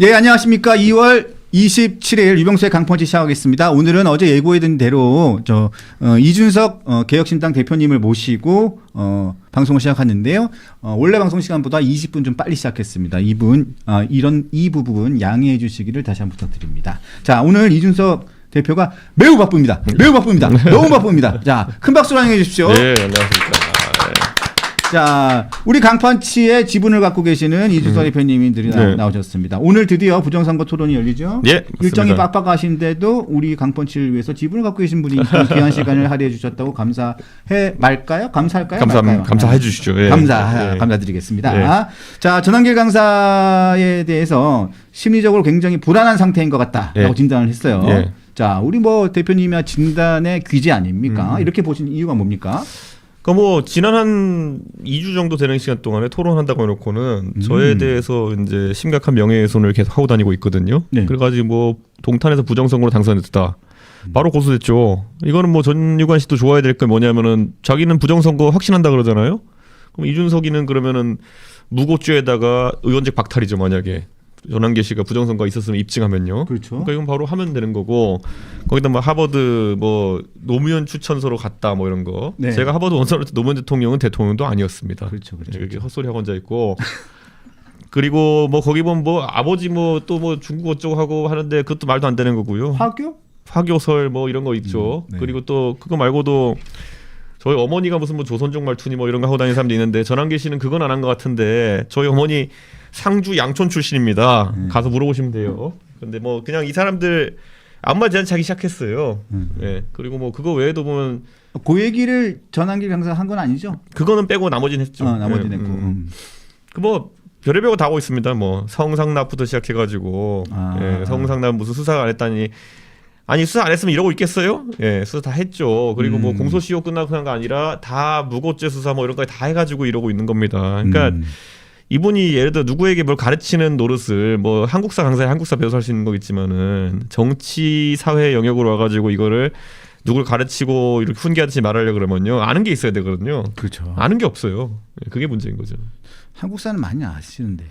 예, 안녕하십니까. 2월 27일 유병수의 강펀치 시작하겠습니다. 오늘은 어제 예고해둔 대로 이준석 개혁신당 대표님을 모시고 방송을 시작하는데요. 원래 방송 시간보다 20분 좀 빨리 시작했습니다. 이 부분 양해해 주시기를 다시 한번 부탁드립니다. 자, 오늘 이준석 대표가 매우 바쁩니다. 너무 바쁩니다. 자, 큰 박수로 환영해 주십시오. 네, 안녕하십니까. 자, 우리 강펀치의 지분을 갖고 계시는 이준석 대표님들이 나오셨습니다. 오늘 드디어 부정선거 토론이 열리죠? 예, 일정이 맞습니다. 빡빡하신데도 우리 강펀치를 위해서 지분을 갖고 계신 분이 귀한 시간을 할애해 주셨다고 감사해 말까요? 감사할까요? 감사해 주시죠. 예. 감사드리겠습니다. 예. 자, 전한길 강사에 대해서 심리적으로 굉장히 불안한 상태인 것 같다라고 예. 진단을 했어요. 예. 자, 우리 대표님이 진단의 귀재 아닙니까? 이렇게 보신 이유가 뭡니까? 그러니까 지난 한 2주 정도 되는 시간 동안에 토론한다고 해놓고는 저에 대해서 이제 심각한 명예훼손을 계속 하고 다니고 있거든요. 네. 그래가지고 동탄에서 부정선거로 당선됐다. 바로 고소됐죠. 이거는 전유관 씨도 좋아야 될 게 뭐냐면은 자기는 부정선거 확신한다 그러잖아요. 그럼 이준석이는 그러면은 무고죄에다가 의원직 박탈이죠. 만약에 전한계 씨가 부정선거가 있었으면 입증하면요. 그렇죠. 그러니까 이건 바로 하면 되는 거고 거기다 하버드 노무현 추천서로 갔다 이런 거. 네. 제가 하버드 원서를 노무현 대통령은 대통령도 아니었습니다. 그렇죠. 이렇게 헛소리 하고 앉아 있고. 그리고 거기 보면 아버지 또 중국 어쩌고 하고 하는데 그것도 말도 안 되는 거고요. 화교설 이런 거 있죠. 네. 그리고 또 그거 말고도 저희 어머니가 무슨 조선족 말투니 이런 거 하고 다니는 사람도 있는데 전한계 씨는 그건 안 한 것 같은데 저희 어머니 상주 양촌 출신입니다. 가서 물어보시면 돼요. 근데 그냥 이 사람들 아무 말 대잔치 하기 시작했어요. 예. 그리고 그거 외에도 보면 그 얘기를 전한길 강사 한 건 아니죠? 그거는 빼고 나머지는 했죠. 나머지는 예. 했고. 별의별 거 다 하고 있습니다. 성상납부터 시작해가지고 성상납 무슨 수사 안 했다니. 아니 수사 안 했으면 이러고 있겠어요? 예, 수사 다 했죠. 그리고 공소시효 끝나고 한 거 아니라 다 무고죄 수사 이런 거에 다 해가지고 이러고 있는 겁니다. 그러니까 이분이 예를 들어 누구에게 뭘 가르치는 노릇을 한국사 강사에 한국사 배워서 할 수 있는 거겠지만은 정치 사회 영역으로 와가지고 이거를 누굴 가르치고 이렇게 훈계하듯이 말하려 그러면요 아는 게 있어야 되거든요. 그렇죠. 아는 게 없어요. 그게 문제인 거죠. 한국사는 많이 아시는데.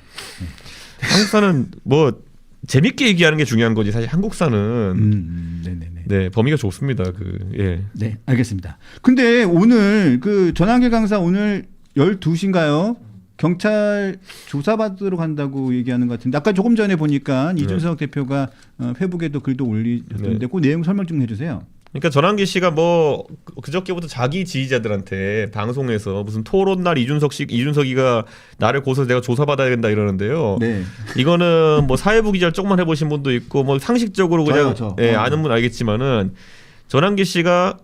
한국사는 재밌게 얘기하는 게 중요한 거지 사실 한국사는 네 범위가 좁습니다. 네, 알겠습니다. 근데 오늘 전한길 강사 오늘 12시인가요? 경찰 조사받으러 간다고 얘기하는 것 같은데 아까 조금 전에 보니까 이준석 대표가 페북에도 글도 올리셨는데 그 내용 설명 좀 해주세요. 그러니까 전한기 씨가 그저께부터 자기 지지자들한테 방송에서 무슨 토론날 이준석이가 나를 고소해서 내가 조사받아야 된다 이러는데요. 네. 이거는 사회부 기자를 조금만 해보신 분도 있고 상식적으로 그냥 아는 분 알겠지만은 전한기 씨가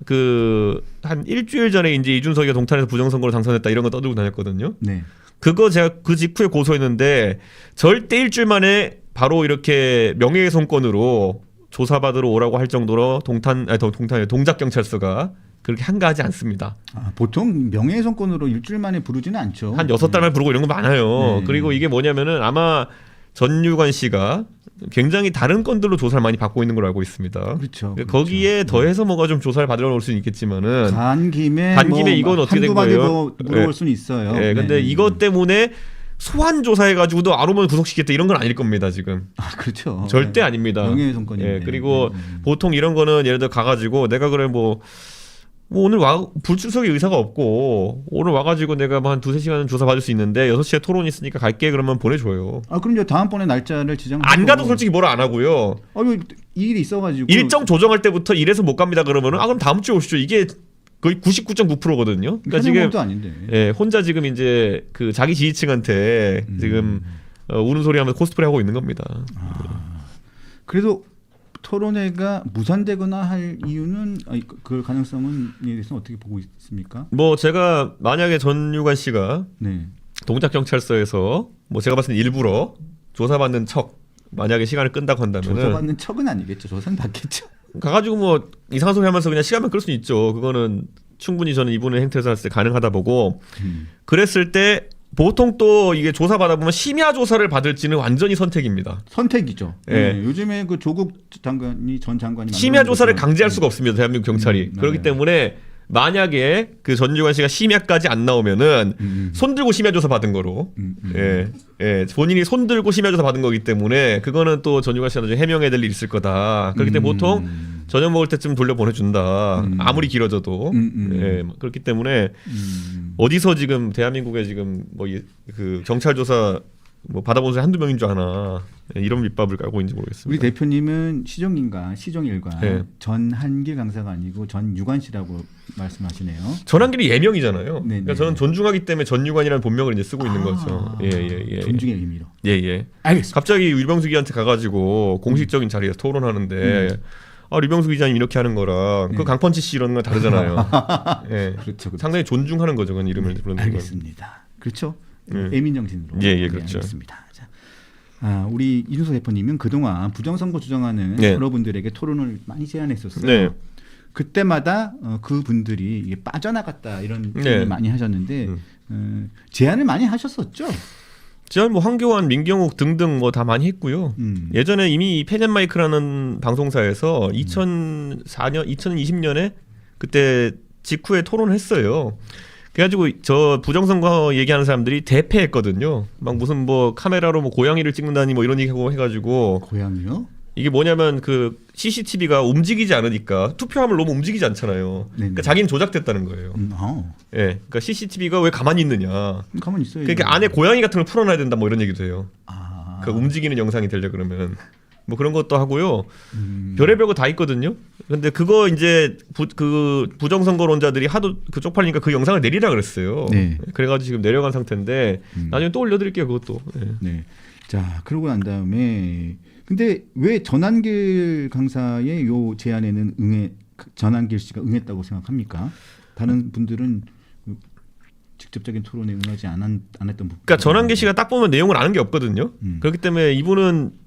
한 일주일 전에 이제 이준석이가 동탄에서 부정선거로 당선했다 이런 거 떠들고 다녔거든요. 네. 그거 제가 그 직후에 고소했는데 절대 일주일 만에 바로 이렇게 명예훼손건으로 조사받으러 오라고 할 정도로 동탄에 동작경찰서가 그렇게 한가하지 않습니다. 보통 명예훼손건으로 일주일 만에 부르지는 않죠. 한 6달만 부르고 이런 거 많아요. 네. 그리고 이게 뭐냐면은 아마 전유관 씨가 굉장히 다른 건들로 조사를 많이 받고 있는 걸로 알고 있습니다. 그렇죠. 거기에 더해서 좀 조사를 받으러 올 수는 있겠지만은 간 김에 이건 어떻게 된 거예요? 물어볼 수는 있어요. 네, 근데 이것 때문에 소환 조사해가지고도 안 오면 구속시켰다 이런 건 아닐 겁니다 지금. 그렇죠. 절대 아닙니다. 명예훼손건인데. 그리고 보통 이런 거는 예를 들어 가가지고 내가 오늘 불출석의 의사가 없고 오늘 와가지고 내가 한 2-3시간은 조사받을 수 있는데 6시에 토론 있으니까 갈게 그러면 보내줘요. 그럼 이제 다음번에 날짜를 지정하고 안 가도 솔직히 뭐라 안 하고요. 이 일이 있어가지고 일정 조정할 때부터 이래서 못 갑니다 그러면은 그럼 다음 주에 오시죠. 이게 거의 99.9%거든요. 그러니까 지금 아닌데. 혼자 지금 이제 자기 지지층한테 지금 우는 소리 하면서 코스프레 하고 있는 겁니다. 그래도 토론회가 무산되거나 할 이유는 그 가능성은 대해서 어떻게 보고 있습니까? 제가 만약에 전유관 씨가 동작경찰서에서 제가 봤을 때 일부러 조사받는 척 만약에 시간을 끈다고 한다면은 조사받는 척은 아니겠죠. 조사는 받겠죠. 가가지고 이상한 소리 하면서 그냥 시간만 끌 수는 있죠. 그거는 충분히 저는 이분의 행태에서 했을 때 가능하다 보고 그랬을 때 보통 또 이게 조사받아 보면 심야 조사를 받을지는 완전히 선택입니다. 선택이죠. 요즘에 조국 전 장관이 심야 조사를 강제할 수가 없습니다. 대한민국 경찰이. 그렇기 때문에 만약에 그 전주관 씨가 심야까지 안 나오면은 손 들고 심야 조사 받은 거로 본인이 손 들고 심야 조사 받은 거기 때문에 그거는 또 전주관 씨가 나중에 해명해야 될 일이 있을 거다. 그렇기 때문에 보통 저녁 먹을 때쯤 돌려 보내준다. 아무리 길어져도 그렇기 때문에 어디서 지금 대한민국에 지금 뭐 그 경찰 조사 뭐 받아본 사람이 한두 명인 줄 아나 이런 밑밥을 깔고 있는지 모르겠습니다. 우리 대표님은 시종일관 네. 전한길 강사가 아니고 전유관 씨라고 말씀하시네요. 전한길이 예명이잖아요. 네네. 그러니까 저는 존중하기 때문에 전유관이라는 본명을 이제 쓰고 있는 거죠. 예. 존중의 의미로. 예. 알겠습니다. 갑자기 유병수 기자한테 가가지고 공식적인 자리에서 토론하는데 유병수 기자님 이렇게 하는 거랑 그 강펀치 씨 이런 거 다르잖아요. 예. 그렇죠. 상당히 존중하는 거죠. 그건 이름을 부르는 건. 알겠습니다. 그렇죠. 애민정신으로. 예, 그렇죠. 알겠습니다. 자, 우리 이준석 대표님은 그동안 부정선거 주장하는 네. 여러분들에게 토론을 많이 제안했었어요. 네. 그때마다 그분들이 이게 빠져나갔다 이런 네. 표현을 많이 하셨는데 제안을 많이 하셨었죠. 제가 뭐 황교안, 민경욱 등등 뭐 다 많이 했고요. 예전에 이미 펜앤마이크라는 방송사에서 2004년, 2020년에 그때 직후에 토론을 했어요. 그래가지고 저 부정선거 얘기하는 사람들이 대패했거든요. 막 무슨 뭐 카메라로 뭐 고양이를 찍는다니 뭐 이런 얘기하고 해가지고 고양이요? 이게 뭐냐면 그 CCTV가 움직이지 않으니까 투표함을 너무 움직이지 않잖아요. 그러니까 자기는 조작됐다는 거예요. 예, 그러니까 CCTV가 왜 가만히 있느냐. 가만히 있어요. 그러니까 안에 고양이 같은 걸 풀어놔야 된다 뭐 이런 얘기도 해요. 아. 그 움직이는 영상이 되려 그러면 뭐 그런 것도 하고요. 별의별 거 다 있거든요. 근데 그거 이제 그 부정선거론자들이 하도 그 쪽팔리니까 그 영상을 내리라 그랬어요. 네. 그래가지고 지금 내려간 상태인데 나중에 또 올려드릴게요 그것도. 네. 자, 그러고 난 다음에 근데 왜 전한길 강사의 요 제안에는 전한길 씨가 응했다고 생각합니까? 다른 분들은 직접적인 토론에 응하지 않았던 부분. 그러니까 전한길 씨가 딱 보면 내용을 아는 게 없거든요. 그렇기 때문에 이분은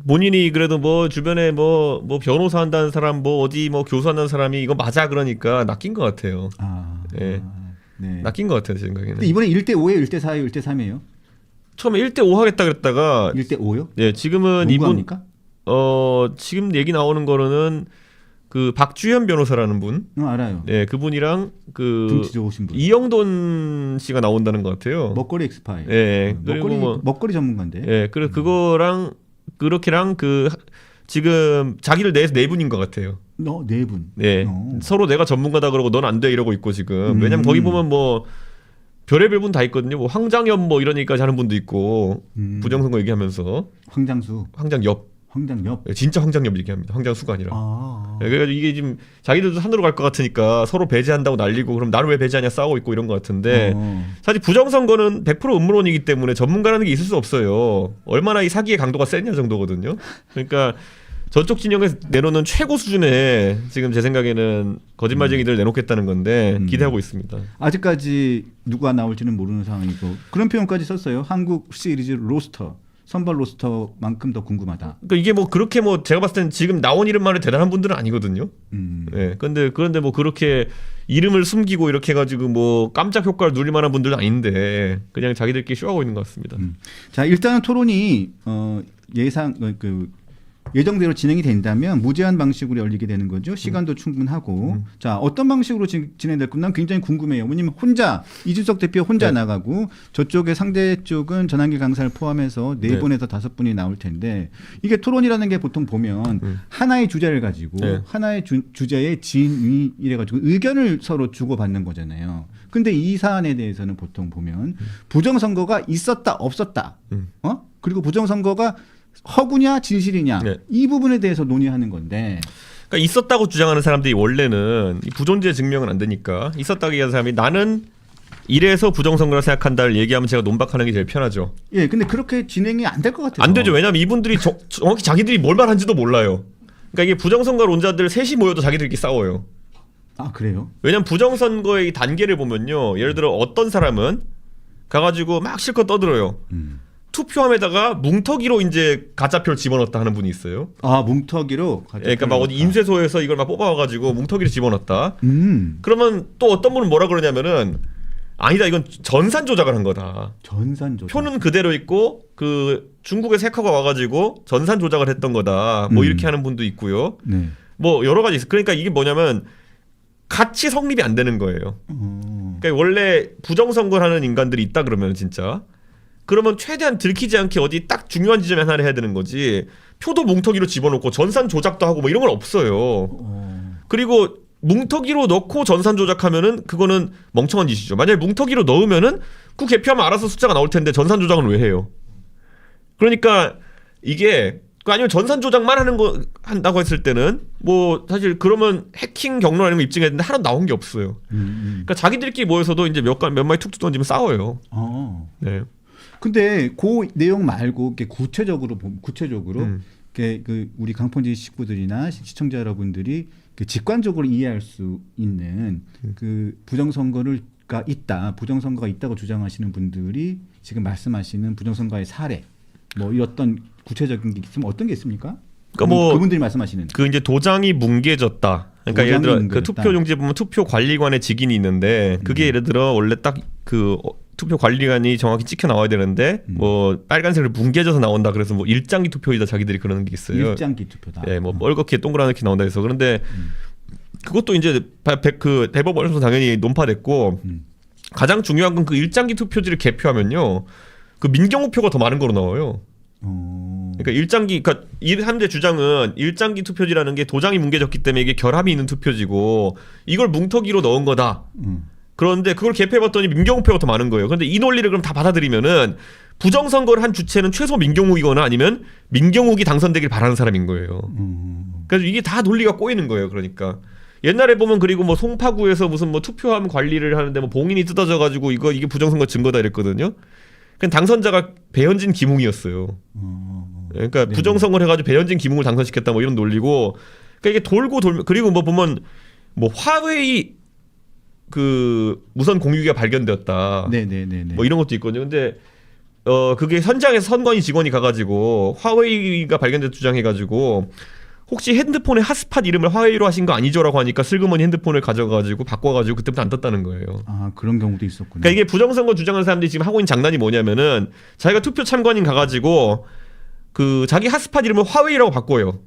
본인이 그래도 뭐 주변에 뭐 변호사 한다는 사람 뭐 어디 뭐 교수 한다는 사람이 이거 맞아 그러니까 낚인 것 같아요. 네. 낚인 것 같아요 제 생각에는. 근데 이번에 1대5예요, 1대4예요, 1대3이에요? 처음에 1대5 하겠다 그랬다가 1대5요? 네, 지금은 농구합니까? 지금 얘기 나오는 거는 그 박주현 변호사라는 분. 알아요. 네, 그분이랑 그 등치 좋으신 분. 이영돈 씨가 나온다는 것 같아요. 먹거리 엑스파일. 네, 그리고 먹거리 전문가인데. 네, 그래 그거랑 그렇게랑 그 지금 자기를 내서 네 분인 것 같아요. 네 분. 네, 서로 내가 전문가다 그러고 넌 안 돼 이러고 있고 지금. 왜냐면 거기 보면 뭐 별의별 분 다 있거든요. 뭐 황장엽 뭐 이런 얘기까지 하는 분도 있고 부정선거 얘기하면서 황장엽. 진짜 황장엽 얘기합니다. 황장수가 아니라. 네, 그래가지고 이게 지금 자기들도 산으로 갈 것 같으니까 서로 배제한다고 난리고 그럼 나를 왜 배제하냐 싸우고 있고 이런 것 같은데 사실 부정선거는 100% 음모론이기 때문에 전문가라는 게 있을 수 없어요. 얼마나 이 사기의 강도가 세냐 정도거든요. 그러니까 저쪽 진영에서 내놓는 최고 수준의 지금 제 생각에는 거짓말쟁이들 내놓겠다는 건데 기대하고 있습니다. 아직까지 누가 나올지는 모르는 상황이고 그런 표현까지 썼어요. 한국 시리즈 로스터. 선발 로스터만큼 더 궁금하다. 그러니까 이게 뭐 그렇게 뭐 제가 봤을 때는 지금 나온 이름만으로 대단한 분들은 아니거든요. 네. 그런데 뭐 그렇게 이름을 숨기고 이렇게 해가지고 뭐 깜짝 효과를 누릴 만한 분들은 아닌데 그냥 자기들끼리 쇼하고 있는 것 같습니다. 자, 일단은 토론이 예정대로 진행이 된다면 무제한 방식으로 열리게 되는 거죠. 시간도 충분하고. 자, 어떤 방식으로 진행될 건지 난 굉장히 궁금해요. 왜냐면 이준석 대표 혼자 나가고 저쪽에 상대 쪽은 전한길 강사를 포함해서 4분에서 5분이 나올 텐데 이게 토론이라는 게 보통 보면 하나의 주제를 가지고 하나의 주제의 진위 이래가지고 의견을 서로 주고받는 거잖아요. 근데 이 사안에 대해서는 보통 보면 부정선거가 있었다 없었다. 그리고 부정선거가 허구냐 진실이냐 이 부분에 대해서 논의하는 건데 그러니까 있었다고 주장하는 사람들이 원래는 부존재 증명은 안 되니까 있었다고 얘기하는 사람이 나는 이래서 부정선거라 생각한다를 얘기하면 제가 논박하는 게 제일 편하죠. 예, 근데 그렇게 진행이 안 될 것 같아요. 안 되죠. 왜냐하면 이분들이 정확히 자기들이 뭘 말한지도 몰라요. 그러니까 이게 부정선거론자들 셋이 모여도 자기들끼리 싸워요. 아, 그래요? 왜냐하면 부정선거의 단계를 보면요. 예를 들어 어떤 사람은 가가지고 막 실컷 떠들어요. 투표함에다가 뭉터기로 이제 가짜표를 집어넣었다 하는 분이 있어요. 아, 뭉터기로? 그러니까 막 어디 인쇄소에서 이걸 막 뽑아와가지고 뭉터기를 집어넣었다. 그러면 또 어떤 분은 뭐라 그러냐면은 아니다 이건 전산 조작을 한 거다. 전산 조작. 표는 그대로 있고 그 중국에서 해커가 와가지고 전산 조작을 했던 거다. 뭐 이렇게 하는 분도 있고요. 뭐 여러 가지 있어. 그러니까 이게 뭐냐면 같이 성립이 안 되는 거예요. 그러니까 원래 부정선거를 하는 인간들이 있다 그러면 진짜 그러면 최대한 들키지 않게 어디 딱 중요한 지점에 하나를 해야 되는 거지. 표도 뭉터기로 집어넣고 전산 조작도 하고 뭐 이런 건 없어요. 그리고 뭉터기로 넣고 전산 조작하면은 그거는 멍청한 짓이죠. 만약에 뭉터기로 넣으면은 그 개표하면 알아서 숫자가 나올 텐데 전산 조작은 왜 해요? 그러니까 이게 아니면 전산 조작만 한다고 했을 때는 뭐 사실 그러면 해킹 경로 아니면 입증했는데 하나도 나온 게 없어요. 그러니까 자기들끼리 모여서도 이제 몇 마디 툭툭 던지면 싸워요. 네. 근데 그 내용 말고 이렇게 구체적으로 이렇게 그 우리 강펀지 식구들이나 시청자 여러분들이 직관적으로 이해할 수 있는 그 부정선거가 있다고 주장하시는 분들이 지금 말씀하시는 부정선거의 사례 뭐 이 어떤 구체적인 게 있으면 어떤 게 있습니까? 그러니까 뭐 그분들이 말씀하시는 그 이제 도장이 뭉개졌다. 그러니까 예를 들어 그 투표용지에 보면 투표 관리관의 직인이 있는데 그게 예를 들어 원래 딱 그 투표 관리관이 정확히 찍혀 나와야 되는데 뭐 빨간색으로 뭉개져서 나온다. 그래서 뭐 일장기 투표이다 자기들이 그러는 게 있어요. 일장기 투표다. 예, 뭐 뻘겋게 동그랗게 나온다 해서 그런데 그것도 이제 그 대법원에서 당연히 논파됐고 가장 중요한 건 그 일장기 투표지를 개표하면요 그 민경우표가 더 많은 거로 나와요. 그러니까 일장기, 그러니까 이 사람들의 주장은 일장기 투표지라는 게 도장이 뭉개졌기 때문에 이게 결함이 있는 투표지고 이걸 뭉터기로 넣은 거다. 그런데 그걸 개표해봤더니 민경우표가 더 많은 거예요. 그런데 이 논리를 그럼 다 받아들이면은 부정선거를 한 주체는 최소 민경욱이거나 아니면 민경욱이 당선되길 바라는 사람인 거예요. 그래서 이게 다 논리가 꼬이는 거예요. 그러니까 옛날에 보면 그리고 뭐 송파구에서 무슨 뭐 투표함 관리를 하는데 뭐 봉인이 뜯어져가지고 이게 부정선거 증거다 이랬거든요. 그 당선자가 배현진 김웅이었어요. 그러니까 네. 부정선거를 해가지고 배현진 김웅을 당선시켰다 뭐 이런 논리고. 그러니까 이게 돌고 돌면 그리고 뭐 보면 뭐 화웨이 그 무선 공유기가 발견되었다. 네네네. 뭐 이런 것도 있거든요. 근데 그게 현장에서 선관위 직원이 가가지고 화웨이가 발견됐다 주장해가지고 혹시 핸드폰에 핫스팟 이름을 화웨이로 하신 거 아니죠라고 하니까 슬그머니 핸드폰을 가져가지고 바꿔가지고 그때부터 안 떴다는 거예요. 아 그런 경우도 있었군요. 그러니까 이게 부정선거 주장하는 사람들이 지금 하고 있는 장난이 뭐냐면은 자기가 투표 참관인 가가지고 그 자기 핫스팟 이름을 화웨이라고 바꿔요.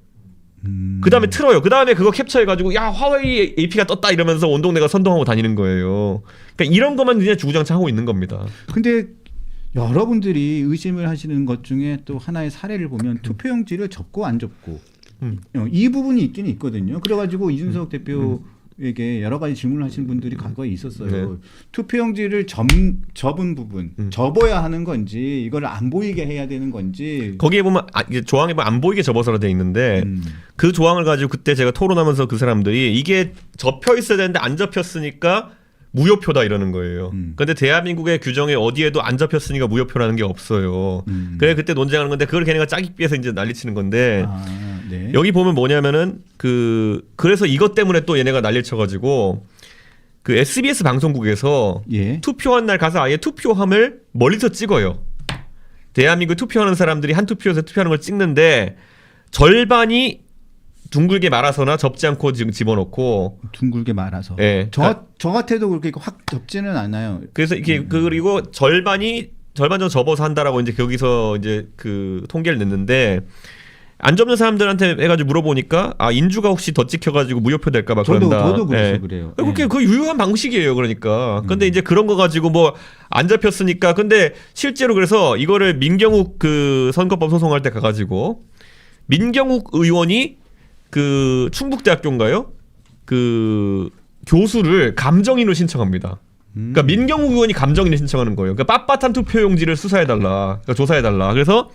그 다음에 틀어요. 그 다음에 그거 캡처해가지고 야 화웨이 AP가 떴다 이러면서 온 동네가 선동하고 다니는 거예요. 그러니까 이런 것만 그냥 주구장창 하고 있는 겁니다. 근데 여러분들이 의심을 하시는 것 중에 또 하나의 사례를 보면 투표용지를 접고 안 접고 이 부분이 있기는 있거든요. 그래가지고 이준석 대표에게 여러 가지 질문을 하시는 분들이 과거에 있었어요. 네. 투표용지를 접은 부분 접어야 하는 건지 이걸 안 보이게 해야 되는 건지 거기에 보면 이게 조항에 보면 안 보이게 접어서라 돼 있는데 그 조항을 가지고 그때 제가 토론하면서 그 사람들이 이게 접혀 있어야 되는데 안 접혔으니까 무효표다 이러는 거예요. 근데 대한민국의 규정에 어디에도 안 접혔으니까 무효표라는 게 없어요. 그래 그때 논쟁하는 건데 그걸 걔네가 짜기 위해서 이제 난리치는 건데 네. 여기 보면 뭐냐면은 그래서 이것 때문에 또 얘네가 난리를 쳐가지고 그 SBS 방송국에서 예. 투표한 날 가서 아예 투표함을 멀리서 찍어요. 대한민국 투표하는 사람들이 한 투표에서 투표하는 걸 찍는데 절반이 둥글게 말아서나 접지 않고 지금 집어넣고 둥글게 말아서. 예. 저 같아도 그렇게 확 접지는 않아요. 그래서 이게 그리고 절반 정도 접어서 한다라고 이제 거기서 이제 그 통계를 냈는데 안 접는 사람들한테 해가지고 물어보니까 인주가 혹시 더 찍혀가지고 무효표 될까봐 그런다. 저도 그래서 그래요. 그게 그 유효한 방식이에요. 그러니까. 근데 이제 그런 거 가지고 뭐 안 잡혔으니까. 근데 실제로 그래서 이거를 민경욱 그 선거법 소송할 때 가가지고 민경욱 의원이 그 충북대학교인가요? 그 교수를 감정인으로 신청합니다. 그러니까 민경욱 의원이 감정인을 신청하는 거예요. 그러니까 빳빳한 투표용지를 수사해달라, 그러니까 조사해달라. 그래서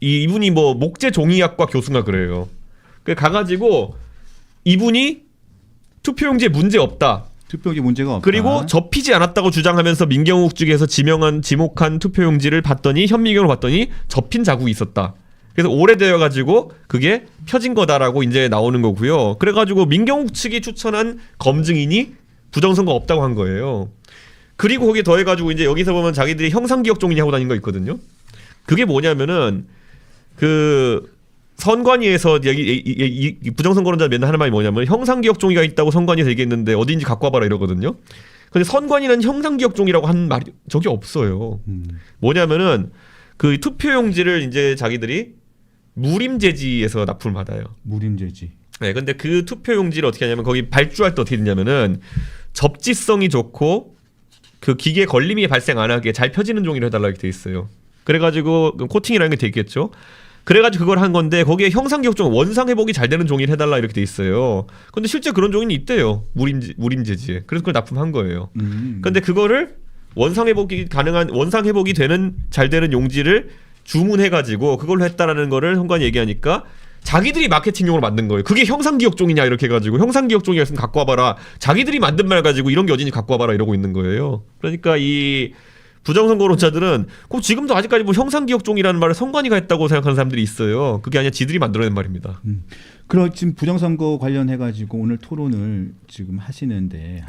이분이 뭐 목재종이학과 교수인가 그래요. 그 가가지고 이분이 투표용지에 문제 없다. 투표용지 문제가 없다. 그리고 접히지 않았다고 주장하면서 민경욱 측에서 지목한 투표용지를 봤더니 현미경을 봤더니 접힌 자국이 있었다. 그래서 오래되어 가지고 그게 펴진 거다라고 이제 나오는 거고요. 그래가지고 민경욱 측이 추천한 검증인이 부정선거 없다고 한 거예요. 그리고 거기에 더해가지고 이제 여기서 보면 자기들이 형상기억종이니 하고 다니는 거 있거든요. 그게 뭐냐면은 그 선관위에서 이 부정선거론자 맨날 하는 말이 뭐냐면 형상기억종이가 있다고 선관위에서 얘기했는데 어디인지 갖고 와봐라 이러거든요. 근데 선관위는 형상기억종이라고 한 말이 저게 없어요. 뭐냐면은 그 투표용지를 이제 자기들이 무림제지에서 납품을 받아요. 무림제지. 네, 근데 그 투표 용지를 어떻게 하냐면 거기 발주할 때 어떻게 되냐면은 접지성이 좋고 그 기계에 걸림이 발생 안 하게 잘 펴지는 종이를 해달라 이렇게 돼 있어요. 그래가지고 코팅이라는 게 돼 있겠죠. 그래가지고 그걸 한 건데 거기에 형상기억종 원상 회복이 잘 되는 종이를 해달라 이렇게 돼 있어요. 근데 실제 그런 종이는 있대요. 무림재지에. 그래서 그걸 납품한 거예요. 근데 그거를 원상 회복이 가능한 원상 회복이 되는 잘 되는 용지를 주문해가지고 그걸로 했다라는 거를 현관이 얘기하니까 자기들이 마케팅용으로 만든 거예요. 그게 형상기억종이냐 이렇게 해가지고 형상기억종이었으면 갖고 와봐라. 자기들이 만든 말 가지고 이런 게 어디니 갖고 와봐라 이러고 있는 거예요. 그러니까 이 부정선거론자들은 꼭 지금도 아직까지 뭐 형상기억종이라는 말을 선관위가 했다고 생각하는 사람들이 있어요. 그게 아니라 지들이 만들어낸 말입니다. 그럼 지금 부정선거 관련해 가지고 오늘 토론을 지금 하시는데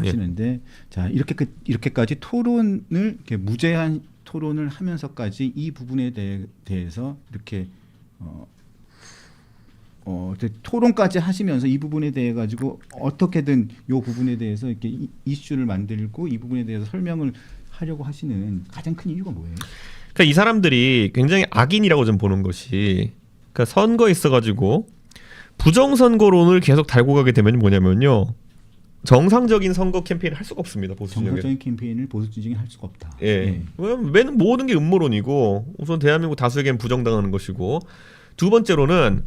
자 이렇게까지 토론을 이렇게 무제한 토론을 하면서까지 이 부분에 대해서 이렇게 토론까지 하시면서 이 부분에 대해 가지고 어떻게든 이 부분에 대해서 이렇게 이슈를 만들고 이 부분에 대해서 설명을 하려고 하시는 가장 큰 이유가 뭐예요? 그러니까 이 사람들이 굉장히 악인이라고 좀 보는 것이 그러니까 선거에 있어가지고 부정선거론을 계속 달고 가게 되면 뭐냐면요. 정상적인 선거 캠페인을 할 수가 없습니다. 보수 진영에. 정상적인 캠페인을 보수 진영이 할 수가 없다. 예. 왜냐면 모든 게 음모론이고 우선 대한민국 다수에게는 부정당하는 것이고 두 번째로는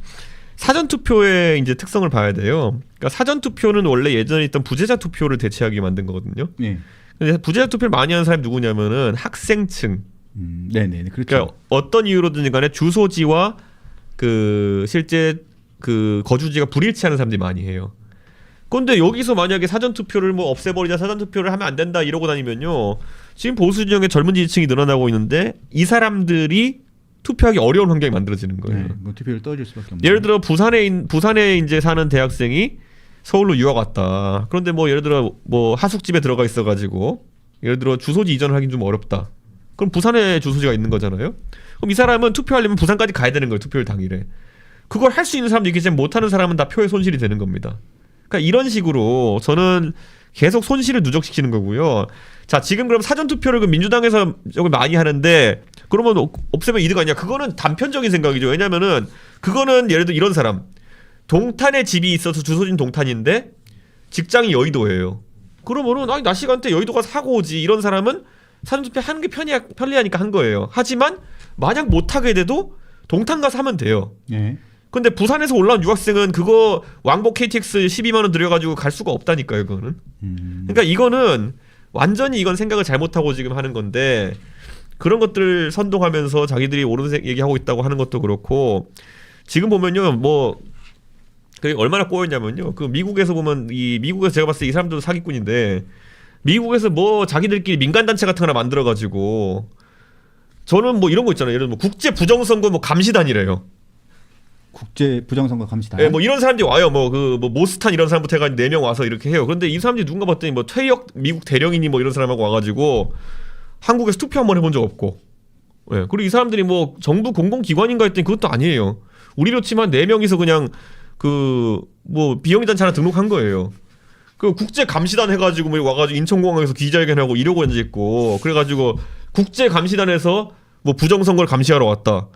사전 투표의 이제 특성을 봐야 돼요. 그러니까 사전 투표는 원래 예전에 있던 부재자 투표를 대체하게 만든 거거든요. 네. 근데 부재자 투표를 많이 하는 사람이 누구냐면은 학생층. 네네. 그렇죠. 그러니까 어떤 이유로든 간에 주소지와 그 실제 그 거주지가 불일치하는 사람들이 많이 해요. 근데 여기서 만약에 사전 투표를 뭐 없애버리자 사전 투표를 하면 안 된다 이러고 다니면요. 지금 보수 진영의 젊은 지지층이 늘어나고 있는데 이 투표하기 어려운 환경이 만들어지는 거예요. 네, 뭐 투표를 떠줄 수밖에 없는. 예를 들어 부산에 이제 사는 대학생이 서울로 유학 왔다. 그런데 뭐 예를 들어 뭐 하숙집에 들어가 있어가지고 예를 들어 주소지 이전을 하긴 좀 어렵다. 그럼 부산에 주소지가 있는 거잖아요. 그럼 이 사람은 투표하려면 부산까지 가야 되는 거예요. 투표일 당일에. 그걸 할 수 있는 사람도 있겠지만 못하는 사람은 다 표의 손실이 되는 겁니다. 그러니까 이런 식으로 저는 계속 손실을 누적시키는 거고요. 자, 지금 그럼 사전 투표를 민주당에서 조금 많이 하는데 그러면 없애면 이득 아니야? 그거는 단편적인 생각이죠. 왜냐면은 그거는 예를 들어 이런 사람 동탄에 집이 있어서 주소진 동탄인데 직장이 여의도예요. 그러면은 아니 낮 시간대 여의도 가서 하고 오지. 이런 사람은 사전 투표 하는 게 편리하니까 한 거예요. 하지만 만약 못 하게 돼도 동탄 가서 하면 돼요. 네. 근데 부산에서 올라온 유학생은 그거 왕복 KTX 12만 원 들여가지고 갈 수가 없다니까요. 그거는. 그러니까 이거는 완전히 이건 생각을 잘못하고 지금 하는 건데 그런 것들을 선동하면서 자기들이 옳은 얘기하고 있다고 하는 것도 그렇고 지금 보면요. 뭐 그게 얼마나 꼬였냐면요. 그 미국에서 보면 미국에서 제가 봤을 때 이 사람들도 사기꾼인데 미국에서 뭐 자기들끼리 민간단체 같은 거 하나 만들어가지고 저는 뭐 이런 거 있잖아요. 예를 들면 국제 부정선거 뭐 감시단이래요. 국제 부정선거 감시단. 네, 뭐 이런 사람들이 와요. 뭐 모스탄 이런 사람부터 해가지고 4명 와서 이렇게 해요. 그런데 이 사람들이 누군가 봤더니 뭐 퇴역 미국 대령이니 뭐 이런 사람하고 와가지고 한국에서 투표 한번 해본 적 없고. 예. 그리고 이 사람들이 뭐 정부 공공기관인가 했더니 그것도 아니에요. 우리로 치면 4명이서 그냥 그 뭐 비영리단체 하나 등록한 거예요. 그 국제 감시단 해가지고 뭐 와가지고 인천공항에서 기자회견하고 이러고 앉아있고 그래가지고 국제 감시단에서 뭐 부정선거를 감시하러 왔다.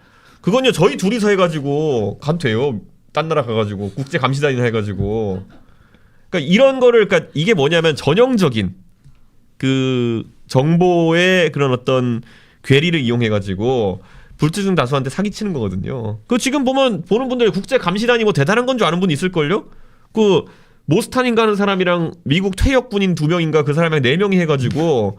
그건요 저희 둘이서 해가지고 가도 돼요. 딴 나라 가가지고 국제 감시단이나 해가지고. 그러니까 이런 거를 그러니까 이게 뭐냐면 전형적인 그 정보의 그런 어떤 괴리를 이용해가지고 불특정 다수한테 사기치는 거거든요. 그 지금 보는 분들 국제 감시단이 뭐 대단한 건 줄 아는 분 있을걸요? 그 모스탄인가 하는 사람이랑 미국 퇴역군인 2명인가 그 사람이랑 4명이 해가지고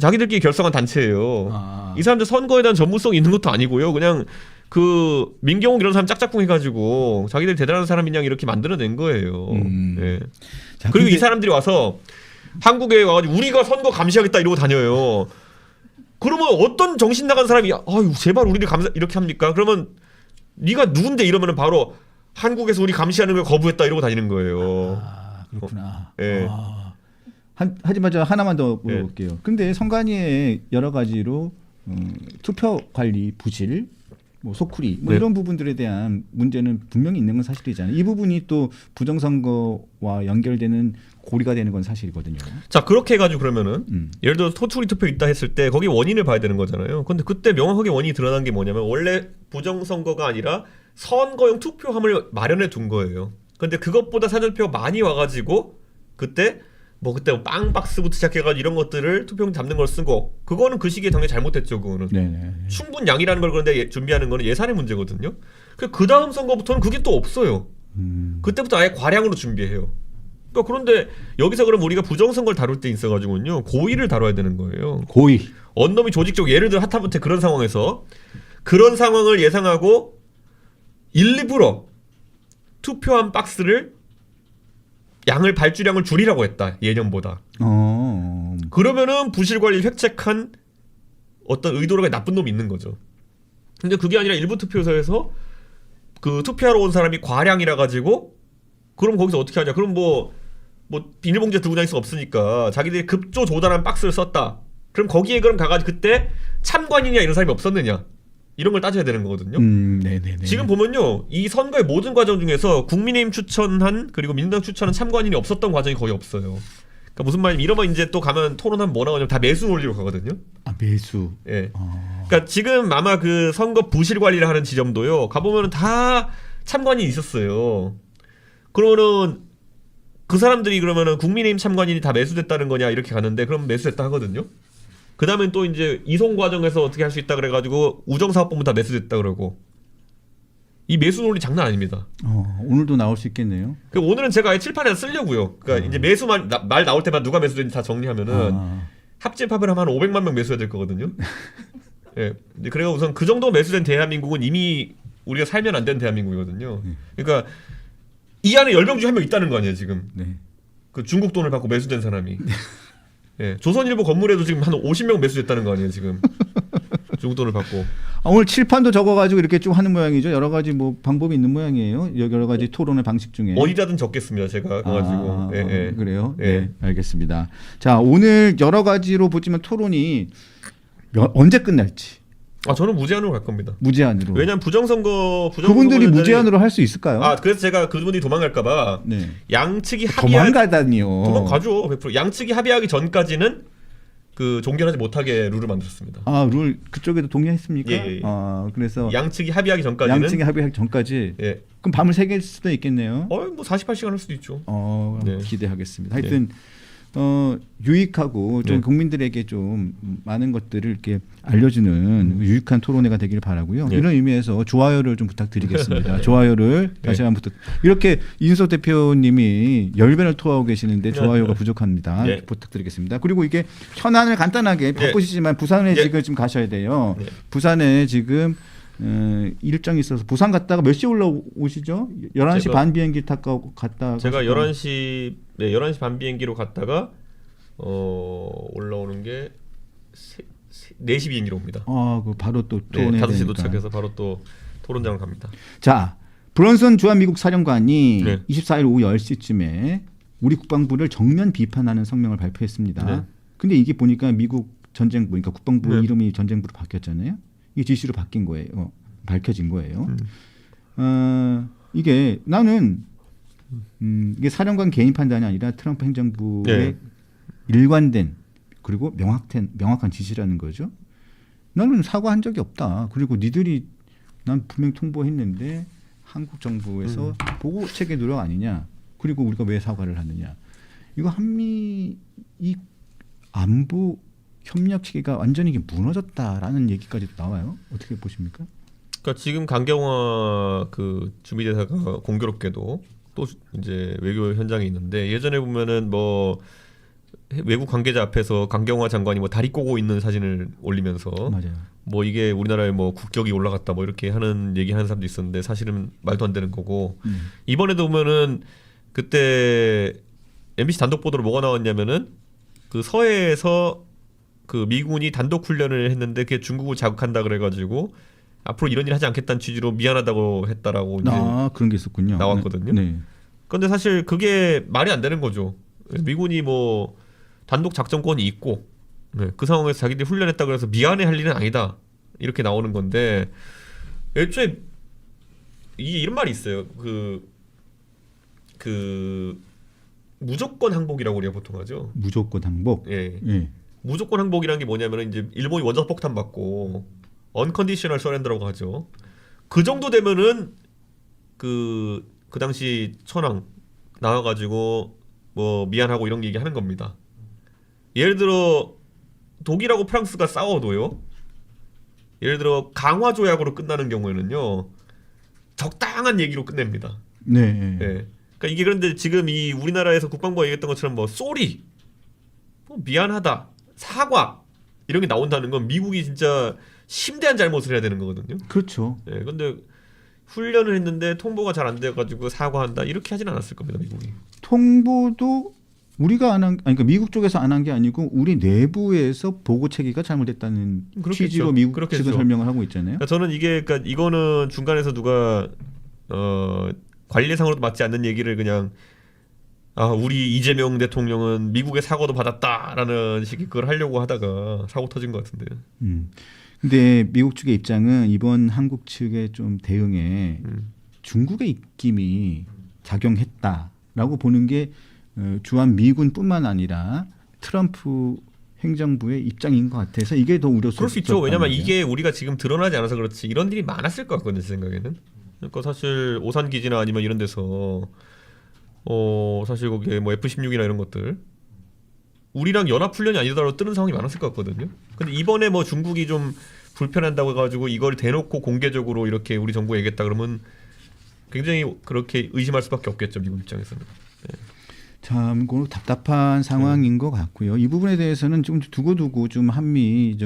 자기들끼리 결성한 단체예요. 이 사람들 선거에 대한 전문성이 있는 것도 아니고요. 그냥 그 민경욱 이런 사람 짝짝꿍 해가지고 자기들 대단한 사람이냐 이렇게 만들어낸 거예요. 네. 자, 그리고 근데... 이 사람들이 와서 한국에 와가지고 우리가 선거 감시하겠다 이러고 다녀요. 그러면 어떤 정신 나간 사람이 아유 제발 우리를 이렇게 합니까? 그러면 네가 누군데 이러면은 바로 한국에서 우리 감시하는 걸 거부했다 이러고 다니는 거예요. 아 그렇구나. 네. 하지만 저 하나만 더 물어볼게요. 네. 근데 선관위의 여러 가지로 투표 관리 부실, 뭐 소쿠리 뭐 네. 이런 부분들에 대한 문제는 분명히 있는 건 사실이잖아요. 이 부분이 또 부정선거와 연결되는 고리가 되는 건 사실이거든요. 자 그렇게 해가지고 그러면은 예를 들어 소쿠리 투표 있다 했을 때 거기 원인을 봐야 되는 거잖아요. 근데 그때 명확하게 원인이 드러난 게 뭐냐면 원래 부정선거가 아니라 선거용 투표함을 마련해 둔 거예요. 근데 그것보다 사전투표가 많이 와가지고 그때 뭐 빵박스부터 시작해가지고 이런 것들을 투표용 잡는 걸 쓴 거, 그거는 그 시기에 당연히 잘못했죠. 그거는 네네. 충분 양이라는 걸 그런데 준비하는 거는 예산의 문제거든요. 그 다음 선거부터는 그게 또 없어요. 그때부터 아예 과량으로 준비해요. 그러니까 그런데 여기서 그럼 우리가 부정선거를 다룰 때 있어가지고는요, 고의를 다뤄야 되는 거예요. 고의. 언놈이 조직적, 예를 들어 하다못해 그런 상황에서 그런 상황을 예상하고 일부러 투표한 박스를 양을 발주량을 줄이라고 했다, 예년보다. 그러면은 부실 관리를 획책한 어떤 의도가 나쁜 놈이 있는 거죠. 근데 그게 아니라 일부 투표소에서 그 투표하러 온 사람이 과량이라 가지고, 그럼 거기서 어떻게 하냐? 그럼 뭐 비닐봉지에 들고 다닐 수 없으니까 자기들이 급조 조달한 박스를 썼다. 그럼 거기에 그럼 가가지고 그때 참관이냐 이런 사람이 없었느냐, 이런 걸 따져야 되는 거거든요. 네네네. 지금 보면요, 이 선거의 모든 과정 중에서 국민의힘 추천한 그리고 민주당 추천한 참관인이 없었던 과정이 거의 없어요. 그러니까 무슨 말이냐면, 이러면 이제 또 가면 토론하면 뭐 나오냐면 다 매수 논리로 가거든요. 아, 매수. 예. 그러니까 지금 아마 그 선거 부실 관리를 하는 지점도요, 가보면은 다 참관인이 있었어요. 그러면은 그 사람들이 그러면은 국민의힘 참관인이 다 매수됐다는 거냐 이렇게 가는데, 그럼 매수됐다 하거든요. 그 다음엔 또 이제 이송 과정에서 어떻게 할 수 있다 그래가지고 우정사업본부 다 매수됐다 그러고, 이 매수 논리 장난 아닙니다. 오늘도 나올 수 있겠네요. 오늘은 제가 아예 칠판에다 쓰려고요. 그러니까 이제 매수 말 나올 때마다 누가 매수된지 다 정리하면은 합집합을 하면 한 500만 명 매수해야 될 거거든요. 예. 그래가 우선 그 정도 매수된 대한민국은 이미 우리가 살면 안 되는 대한민국이거든요. 그러니까 이 안에 10명 중에 1명 있다는 거 아니에요, 지금. 네. 그 중국 돈을 받고 매수된 사람이. 예. 조선일보 건물에도 지금 한 50명 매수됐다는 거 아니에요, 지금. 중국 돈을 받고. 오늘 칠판도 적어가지고 이렇게 쭉 하는 모양이죠. 여러 가지 뭐 방법이 있는 모양이에요. 여러 가지 토론의 방식 중에. 어디다든 적겠습니다, 제가. 그래가지고. 그래요? 예. 네, 알겠습니다. 자, 오늘 여러 가지로 보지만 토론이 언제 끝날지. 저는 무제한으로 갈 겁니다. 무제한으로. 왜냐면 그분들이 무제한으로 할 수 있을까요? 그래서 제가 그분들이 도망갈까봐 네. 양측이 도망가다니요. 도망가죠. 100%. 양측이 합의하기 전까지는 그 종결하지 못하게 룰을 만들었습니다. 룰 그쪽에도 동의했습니까? 예. 그래서 양측이 합의하기 전까지는. 양측이 합의하기 전까지. 예. 그럼 밤을 새길 수도 있겠네요. 뭐 48시간 할 수도 있죠. 네. 기대하겠습니다. 하여튼 유익하고 좀 국민들에게 좀 많은 것들을 이렇게 알려주는 유익한 토론회가 되길 바라고요. 이런 의미에서 좋아요를 좀 부탁드리겠습니다. 좋아요를 다시 한번 이렇게 이준석 대표님이 열변을 토하고 계시는데 좋아요가 부족합니다. 부탁드리겠습니다. 그리고 이게 현안을 간단하게 바쁘시지만 부산에 지금 가셔야 돼요. 부산에 지금 일정이 있어서 부산 갔다가 몇 시에 올라오시죠? 11시 반 비행기 타고 갔다. 제가 11시 반 비행기로 갔다가 올라오는 게 4시 비행기로 옵니다. 그 바로 또 토론에 5시 도착해서 바로 또 토론장을 갑니다. 자, 브런슨 주한미국 사령관이 24일 오후 10시쯤에 우리 국방부를 정면 비판하는 성명을 발표했습니다. 근데 이게 보니까 미국 전쟁부, 그러니까 국방부 이름이 전쟁부로 바뀌었잖아요. 이게 지시로 바뀐 거예요. 밝혀진 거예요. 이게 나는 이게 사령관 개인 판단이 아니라 트럼프 행정부의 일관된 그리고 명확한 지시라는 거죠. 나는 사과한 적이 없다. 그리고 니들이 난 분명히 통보했는데 한국 정부에서 보고 체계 노력 아니냐. 그리고 우리가 왜 사과를 하느냐. 이거 한미 이 안보 협력 체계가 완전히 이게 무너졌다라는 얘기까지도 나와요. 어떻게 보십니까? 그러니까 지금 강경화 그 주미대사가 공교롭게도 또 이제 외교 현장에 있는데, 예전에 보면은 뭐 외국 관계자 앞에서 강경화 장관이 뭐 다리 꼬고 있는 사진을 올리면서 맞아요. 뭐 이게 우리나라의 뭐 국격이 올라갔다 뭐 이렇게 하는 얘기하는 사람도 있었는데, 사실은 말도 안 되는 거고, 이번에도 보면은 그때 MBC 단독 보도로 뭐가 나왔냐면은 그 서해에서 그 미군이 단독 훈련을 했는데 그게 중국을 자극한다 그래가지고 앞으로 이런 일 하지 않겠다는 취지로 미안하다고 했다라고 이제 그런 게 있었군요. 나왔거든요. 네. 그런데 사실 그게 말이 안 되는 거죠. 미군이 뭐 단독 작전권이 있고 그 상황에서 자기들이 훈련했다 그래서 미안해 할 일은 아니다 이렇게 나오는 건데, 애초에 이게 이런 말이 있어요. 그 무조건 항복이라고 우리가 보통 하죠. 무조건 항복. 예. 무조건 항복이라는 게 뭐냐면은 이제 일본이 원자폭 폭탄 받고 언컨디셔널 서렌더라고 하죠. 그 정도 되면은 그 그 당시 천황 나와가지고 뭐 미안하고 이런 얘기하는 겁니다. 예를 들어 독일하고 프랑스가 싸워도요. 예를 들어 강화 조약으로 끝나는 경우에는요. 적당한 얘기로 끝냅니다. 네. 예. 그러니까 이게 그런데 지금 이 우리나라에서 국방부가 얘기했던 것처럼 뭐 쏘리, 뭐 미안하다, 사과 이런 게 나온다는 건 미국이 진짜 심대한 잘못을 해야 되는 거거든요. 그렇죠. 예. 근데 훈련을 했는데 통보가 잘 안 돼가지고 사과한다 이렇게 하진 않았을 겁니다, 미국이. 통보도 우리가 안 한, 아니 그러니까 미국 쪽에서 안 한 게 아니고 우리 내부에서 보고 체계가 잘못됐다는 그렇겠죠. 취지로 미국 그렇겠죠. 측은 설명을 하고 있잖아요. 그러니까 저는 이게 그러니까 이거는 중간에서 누가 관례상으로도 맞지 않는 얘기를 그냥 우리 이재명 대통령은 미국의 사과도 받았다라는 식의 그걸 하려고 하다가 사고 터진 것 같은데요. 근데 미국 측의 입장은 이번 한국 측의 좀 대응에 중국의 입김이 작용했다라고 보는 게 주한 미군뿐만 아니라 트럼프 행정부의 입장인 것 같아서 이게 더 우려스럽다. 그럴 수 있죠. 왜냐면 이게 우리가 지금 드러나지 않아서 그렇지 이런 일이 많았을 것 같거든요, 제 생각에는. 그러니까 사실 오산 기지나 아니면 이런 데서 사실 거기에 뭐 F-16이나 이런 것들 우리랑 연합 훈련이 아니더라도 뜨는 상황이 많았을 것 같거든요. 근데 이번에 뭐 중국이 좀 불편한다고 해가지고 이걸 대놓고 공개적으로 이렇게 우리 정부에 얘기했다 그러면 굉장히 그렇게 의심할 수밖에 없겠죠, 미국 입장에서는. 네. 참 답답한 상황인 것 같고요. 이 부분에 대해서는 좀 두고두고 좀 한미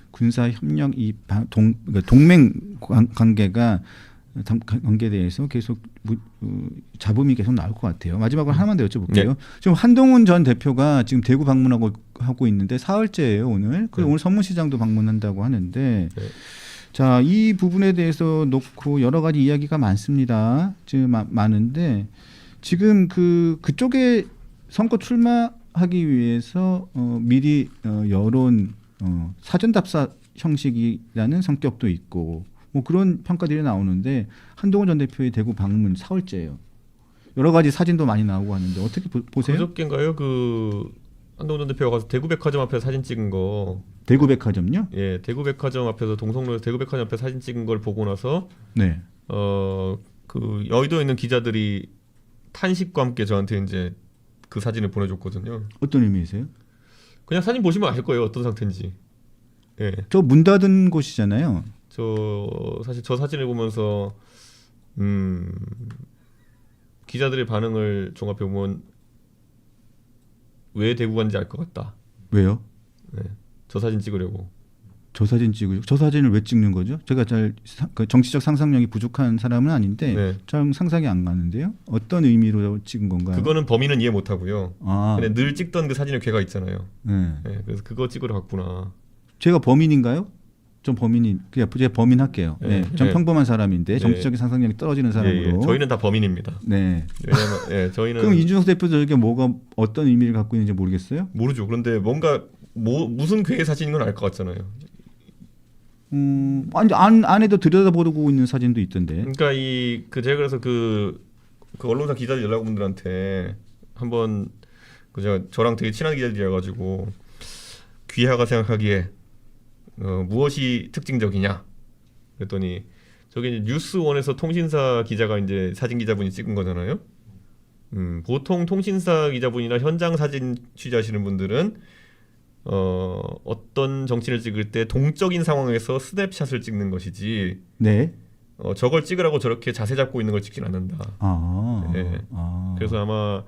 군사 협력 그러니까 동맹 관계가 관계에 대해서 계속 잡음이 계속 나올 것 같아요. 마지막으로 하나만 더 여쭤볼게요. 네. 지금 한동훈 전 대표가 지금 대구 방문하고 있는데 사흘째예요 오늘. 그리고 네. 오늘 서문시장도 방문한다고 하는데 네. 자, 이 부분에 대해서 놓고 여러 가지 이야기가 많습니다. 지금 많은데 지금 그쪽에 선거 출마하기 위해서 미리 여론 사전 답사 형식이라는 성격도 있고 뭐 그런 평가들이 나오는데 한동훈 전 대표의 대구 방문 사흘째예요. 여러 가지 사진도 많이 나오고 하는데 어떻게 보세요? 그저께인가요? 한동훈 전 대표가 가서 대구백화점 앞에서 사진 찍은 거. 대구백화점요? 예, 대구백화점 앞에서 동성로에서 대구백화점 앞에 사진 찍은 걸 보고 나서 네. 여의도에 있는 기자들이 탄식과 함께 저한테 이제 그 사진을 보내줬거든요. 어떤 의미이세요? 그냥 사진 보시면 아실 거예요, 어떤 상태인지. 예. 저 문 닫은 곳이잖아요. 사실 저 사진을 보면서 기자들의 반응을 종합해 보면 왜 대구 간지 알 것 같다. 왜요? 네, 저 사진 찍으려고. 저 사진을 왜 찍는 거죠? 제가 정치적 상상력이 부족한 사람은 아닌데 네. 잘 상상이 안 가는데요. 어떤 의미로 찍은 건가요? 그거는 범인은 이해 못 하고요. 아, 근데 늘 찍던 그 사진의 괴가 있잖아요. 네. 네, 그래서 그거 찍으러 갔구나. 제가 범인인가요? 좀 범인이 그냥 제가 범인 할게요. 네. 전 네. 평범한 사람인데 네. 정치적인 상상력이 떨어지는 사람으로. 저희는 다 범인입니다. 네. 왜냐면 저희는 그럼 이준석 대표도 이게 어떤 의미를 갖고 있는지 모르겠어요? 모르죠. 그런데 뭔가 무슨 괴의 사진인 건 알 것 같잖아요. 아니 안에도 들여다보고 있는 사진도 있던데. 그러니까 제가 그래서 그 언론사 기자들 연락분들한테 한번 저랑 되게 친한 기자들이어가지고 귀하가 생각하기에 무엇이 특징적이냐 그랬더니 저기 이제 뉴스원에서 통신사 기자가 이제 사진 기자분이 찍은 거잖아요. 보통 통신사 기자분이나 현장 사진 취재하시는 분들은 어떤 정치를 찍을 때 동적인 상황에서 스냅샷을 찍는 것이지. 네. 저걸 찍으라고 저렇게 자세 잡고 있는 걸 찍진 않는다. 네. 그래서 아마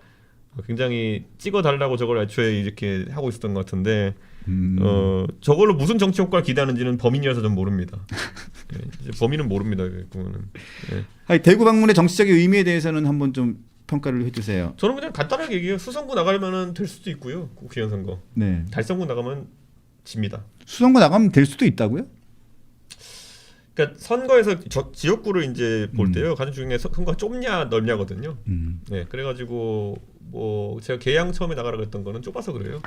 굉장히 찍어달라고 저걸 애초에 이렇게 하고 있었던 것 같은데 저걸로 무슨 정치 효과를 기대하는지는 범인이라서 좀 모릅니다. 네, 이제 범인은 모릅니다. 그거는. 네. 아니, 대구 방문의 정치적인 의미에 대해서는 한번 좀 평가를 해주세요. 저는 그냥 간단하게 얘기해요. 수성구 나가면은 될 수도 있고요. 국회의원 선거. 네. 달성구 나가면 집니다. 수성구 나가면 될 수도 있다고요? 그러니까 선거에서 지역구를 이제 볼 때요. 가장 중요한 게 선거가 좁냐 넓냐거든요. 네, 그래가지고 뭐 제가 개양 처음에 나가라고 했던 거는 좁아서 그래요.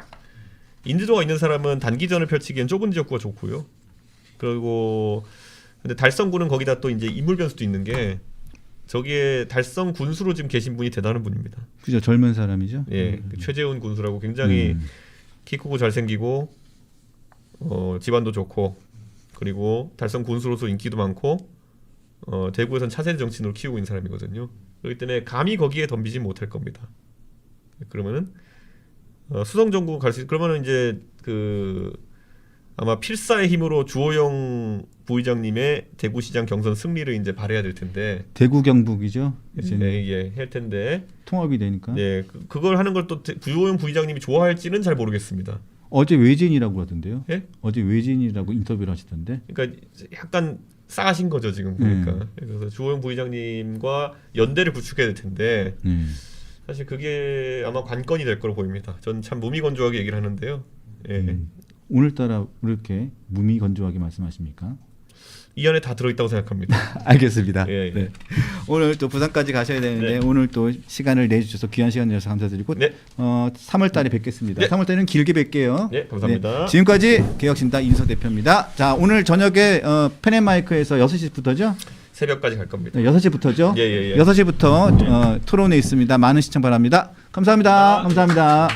인지도가 있는 사람은 단기전을 펼치기엔 좁은 지역구가 좋고요. 그리고 근데 달성구는 거기다 또 이제 인물 변수도 있는 게 저기에 달성 군수로 지금 계신 분이 대단한 분입니다. 그죠, 젊은 사람이죠. 예, 최재훈 군수라고 굉장히 키 크고 잘생기고 집안도 좋고 그리고 달성 군수로서 인기도 많고 대구에선 차세대 정치인으로 키우고 있는 사람이거든요. 그렇기 때문에 감히 거기에 덤비지 못할 겁니다. 그러면은 수성정구 갈 수 그러면은 이제 그 아마 필사의 힘으로 주호영 부의장님의 대구시장 경선 승리를 이제 바라야 될 텐데 대구 경북이죠. 이제는 네, 이게 할 텐데 통합이 되니까. 네, 그걸 하는 걸 또 주호영 부의장님이 좋아할지는 잘 모르겠습니다. 어제 외진이라고 그러던데요. 예? 어제 외진이라고 인터뷰를 하시던데. 그러니까 약간 싸가신 거죠 지금 보니까. 그래서 주호영 부의장님과 연대를 구축해야 될 텐데 사실 그게 아마 관건이 될 거로 보입니다. 전 참 무미건조하게 얘기를 하는데요. 예. 오늘따라 왜 이렇게 무미건조하게 말씀하십니까? 이 안에 다 들어있다고 생각합니다. 알겠습니다. 예, 예. 네. 오늘 또 부산까지 가셔야 되는데 네. 오늘 또 시간을 내주셔서 귀한 시간 내주셔서 감사드리고 네. 3월달에 뵙겠습니다. 네. 3월달에는 길게 뵐게요. 네, 감사합니다. 지금까지 개혁신당 이준석 대표입니다. 자, 오늘 저녁에 펜앤마이크에서 6시부터죠? 새벽까지 갈 겁니다. 네, 6시부터죠? 예, 예, 예. 6시부터 토론회 있습니다. 많은 시청 바랍니다. 감사합니다. 감사합니다.